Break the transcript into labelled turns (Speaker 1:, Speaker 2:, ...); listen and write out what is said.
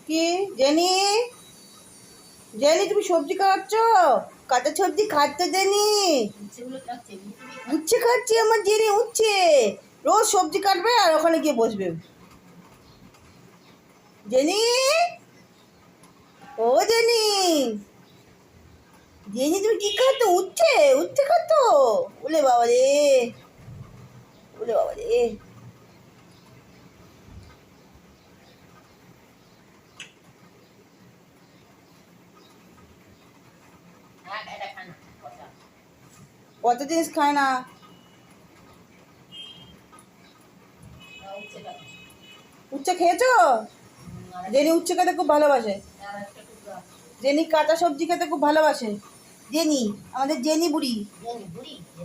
Speaker 1: কি jenny? Jenny তুমি সবজি খাচ্ছ? কাঁচা সবজি খাচ্ছে জেনি? উচ্ছে খাচ্ছি আমার জেনি, উচ্ছে। রোজ সবজি কাটবে আর ওখানে গিয়ে বসবে। জেনি, ও জেনি, জেনি তুমি কি খাচ্ছ? উচ্ছে, উচ্ছে খাচ্ছ? ওলে বাবা রে, ওলে বাবা রে। কত জিনিস খায় না। উচ্ছে খেয়েছো? জেনি উচ্ছে খেতে খুব ভালোবাসে। জেনি কাঁচা সবজি খেতে খুব ভালোবাসে। জেনি, আমাদের জেনি বুড়ি।